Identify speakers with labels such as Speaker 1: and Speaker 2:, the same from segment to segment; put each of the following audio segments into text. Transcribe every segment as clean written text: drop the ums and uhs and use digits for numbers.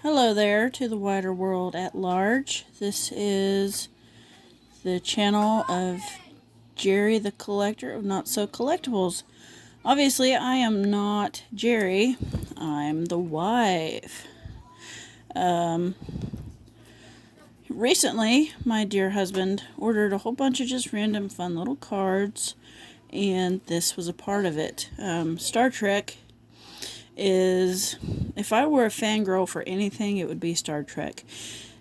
Speaker 1: Hello there to the wider world at large. This is the channel of Jerry the Collector of Not So Collectibles. Obviously, I am not Jerry. I'm the wife. Recently, my dear husband ordered a whole bunch of just random fun little cards, and this was a part of it. Star Trek is, if I were a fangirl for anything, it would be Star Trek.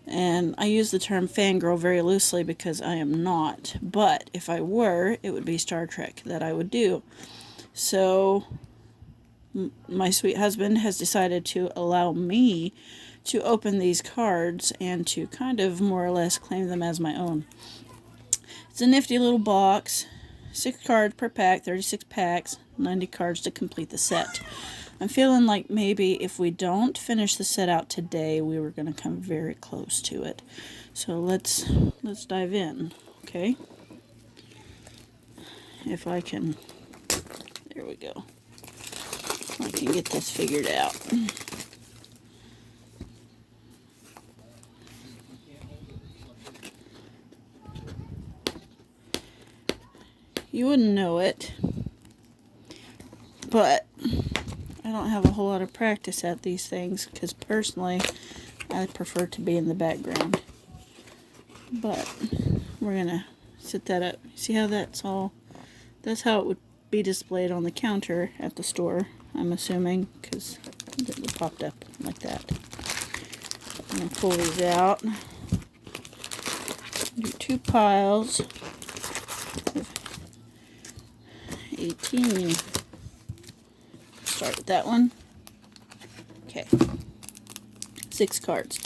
Speaker 1: And I use the term fangirl very loosely because I am not. But if I were, it would be Star Trek that I would do. So my sweet husband has decided to allow me to open these cards and to kind of more or less claim them as my own. It's a nifty little box. 6 cards per pack, 36 packs, 90 cards to complete the set. I'm feeling like maybe if we don't finish the set out today, we were going to come very close to it. So let's dive in, okay? If I can, there we go. I can get this figured out. You wouldn't know it, but I don't have a whole lot of practice at these things because personally I prefer to be in the background. But we're gonna set that up. See how that's how it would be displayed on the counter at the store, I'm assuming, because it popped up like that. I'm gonna pull these out. Do 2 piles of 18. Start with that one. Okay. 6 cards.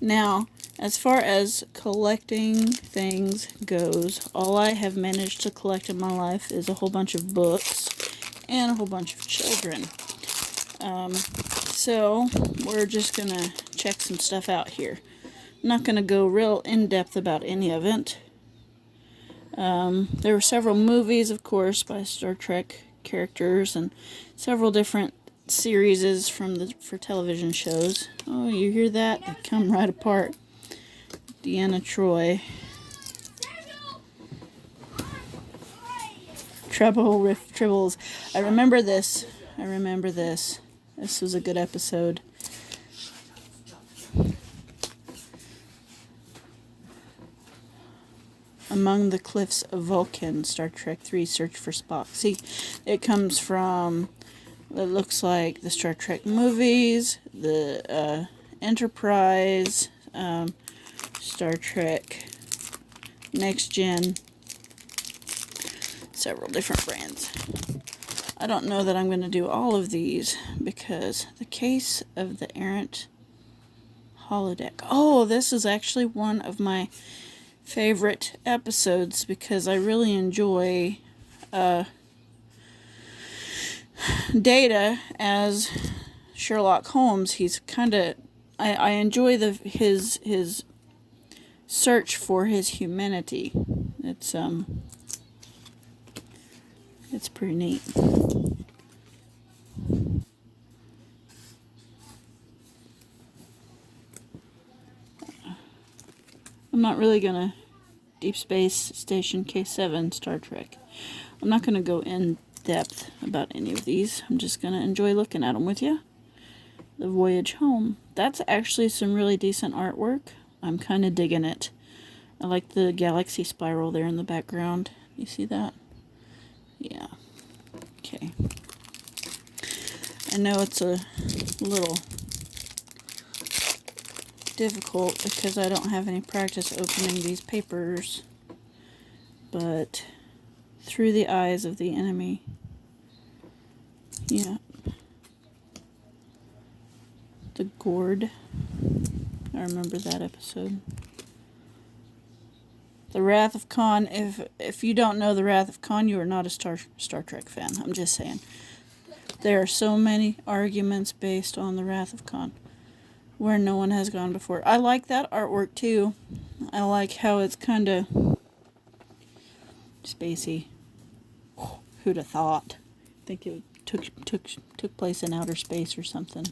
Speaker 1: Now, as far as collecting things goes, all I have managed to collect in my life is a whole bunch of books and a whole bunch of children. So, we're just going to check some stuff out here. I'm not going to go real in-depth about any of it. There were several movies, of course, by Star Trek characters and several different series for television shows. Oh, you hear that? They come right apart. Deanna Troi. Tribbles. I remember this. This was a good episode. Among the Cliffs of Vulcan, Star Trek 3, Search for Spock. See, it comes from, it looks like the Star Trek movies, the Enterprise, Star Trek Next Gen, several different brands. I don't know that I'm going to do all of these because the Case of the Errant holodeck. Oh, this is actually one of my favorite episodes because I really enjoy Data as Sherlock Holmes. He's kind of, I enjoy his search for his humanity. It's pretty neat. I'm not really gonna Deep Space Station K7 Star Trek. I'm not gonna go in depth about any of these. I'm just gonna enjoy looking at them with you. The Voyage Home. That's actually some really decent artwork. I'm kind of digging it. I like the galaxy spiral there in the background. You see that? Yeah. Okay. I know it's a little difficult because I don't have any practice opening these papers, but Through the Eyes of the Enemy. Yeah. The Gourd. I remember that episode. The Wrath of Khan. If you don't know The Wrath of Khan, you are not a Star Trek fan. I'm just saying. There are so many arguments based on The Wrath of Khan where no one has gone before. I like that artwork too. I like how it's kind of spacey. Who'd have thought? I think it took place in outer space or something.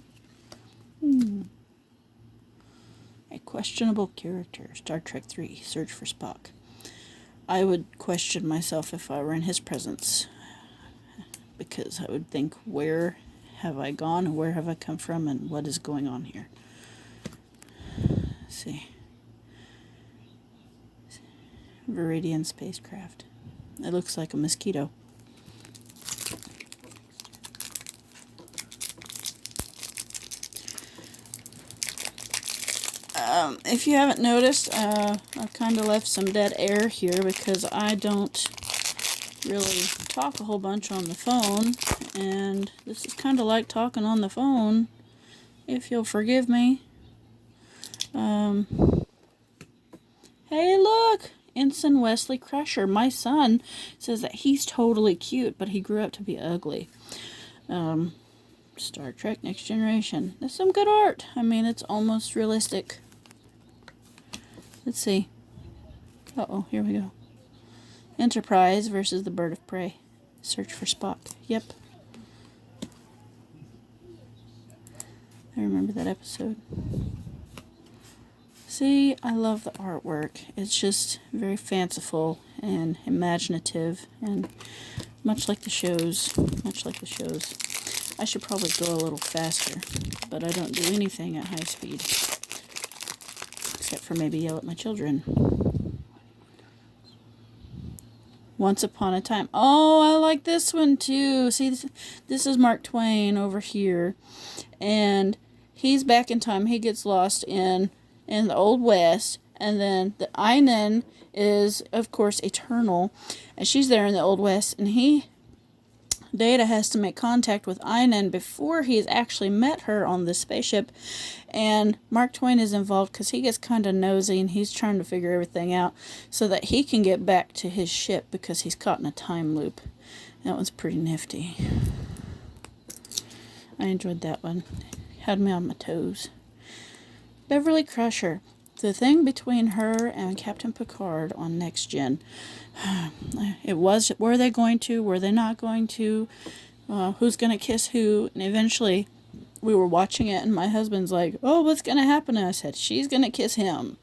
Speaker 1: questionable character. Star Trek 3, Search for Spock. I would question myself if I were in his presence, because I would think, where have I gone? Where have I come from? And what is going on here? Let's see. Viridian spacecraft. It looks like a mosquito. If you haven't noticed, I've kind of left some dead air here because I don't really talk a whole bunch on the phone, and this is kind of like talking on the phone, if you'll forgive me. Hey, look! Ensign Wesley Crusher. My son says that he's totally cute, but he grew up to be ugly. Star Trek Next Generation. That's some good art. I mean, it's almost realistic. Let's see. Uh-oh, here we go. Enterprise versus the Bird of Prey. Search for Spock. Yep. I remember that episode. See, I love the artwork. It's just very fanciful and imaginative, and much like the shows. I should probably go a little faster, but I don't do anything at high speed. Except for maybe yell at my children. Once Upon a Time. Oh, I like this one too. See, this is Mark Twain over here. And he's back in time. He gets lost in the Old West. And then the Einan is, of course, eternal. And she's there in the Old West. And Data has to make contact with Einan before he's actually met her on this spaceship. And Mark Twain is involved because he gets kind of nosy and he's trying to figure everything out so that he can get back to his ship because he's caught in a time loop. That one's pretty nifty. I enjoyed that one. Had me on my toes. Beverly Crusher. The thing between her and Captain Picard on Next Gen. It was, were they going to? Were they not going to? Who's going to kiss who? And eventually, we were watching it, and my husband's like, oh, what's going to happen? And I said, she's going to kiss him.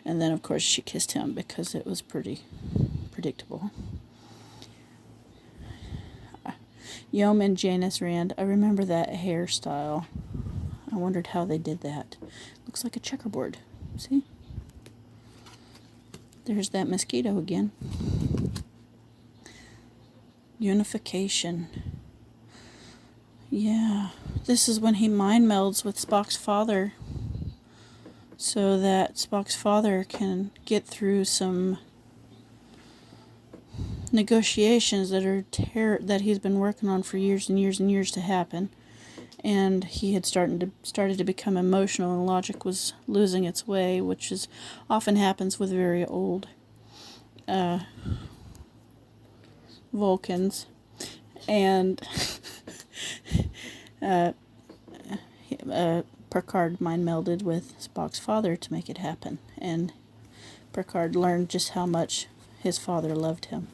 Speaker 1: And then, of course, she kissed him because it was pretty predictable. Yeoman Janice Rand. I remember that hairstyle. I wondered how they did that. Looks like a checkerboard. See? There's that mosquito again. Unification. Yeah. This is when he mind melds with Spock's father, so that Spock's father can get through some negotiations that he's been working on for years and years and years to happen. And he had started to become emotional, and logic was losing its way, which often happens with very old Vulcans. And Picard mind melded with Spock's father to make it happen, and Picard learned just how much his father loved him.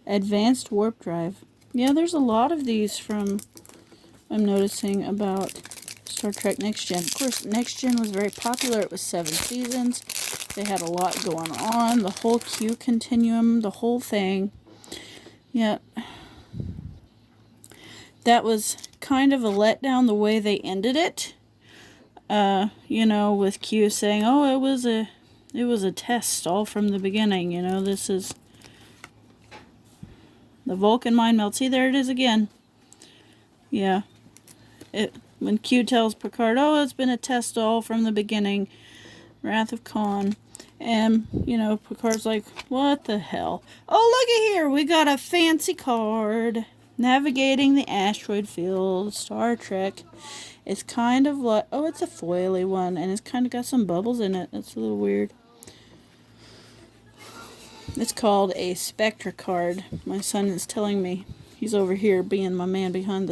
Speaker 1: Advanced warp drive. Yeah, there's a lot of these I'm noticing about Star Trek Next Gen. Of course, Next Gen was very popular. It was 7 seasons. They had a lot going on. The whole Q continuum, the whole thing. Yeah. That was kind of a letdown the way they ended it. With Q saying, oh, it was a test all from the beginning. This is the Vulcan mind melt. See, there it is again. Yeah. When Q tells Picard, oh, it's been a test all from the beginning. Wrath of Khan. And, Picard's like, what the hell? Oh, looky here. We got a fancy card. Navigating the asteroid field. Star Trek. It's kind of like, oh, it's a foily one. And it's kind of got some bubbles in it. That's a little weird. It's called a Spectra card. My son is telling me. He's over here being my man behind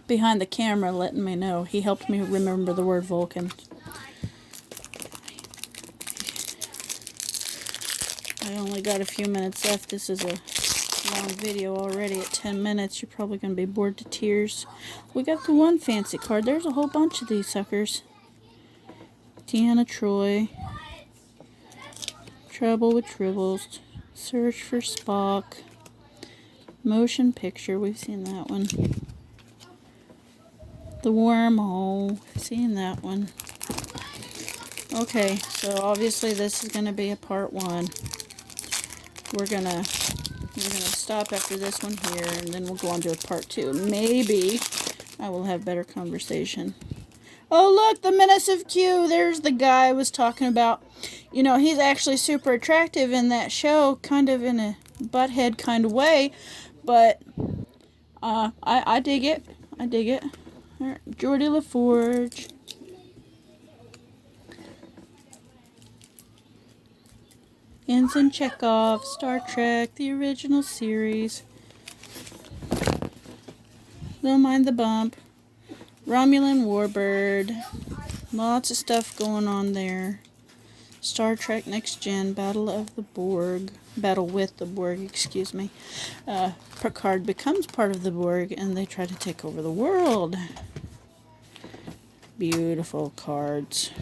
Speaker 1: the camera, letting me know. He helped me remember the word Vulcan. I only got a few minutes left. This is long video already at 10 minutes. You're probably going to be bored to tears. We got the one fancy card. There's a whole bunch of these suckers. Deanna Troy. Trouble with Tribbles. Search for Spock. Motion Picture. We've seen that one. The Wormhole. Seen that one. Okay, so obviously this is going to be a part 1. We're gonna stop after this one here, and then we'll go on to a part 2. Maybe I will have better conversation. Oh, look, the Menace of Q. There's the guy I was talking about. You know, he's actually super attractive in that show, kind of in a butthead kind of way, but I dig it. I dig it. All right, Geordie LaForge. Ensign Chekhov, Star Trek, the original series. Don't mind the bump. Romulan Warbird. Lots of stuff going on there. Star Trek Next Gen, Battle of the Borg. Battle with the Borg, excuse me. Picard becomes part of the Borg and they try to take over the world. Beautiful cards.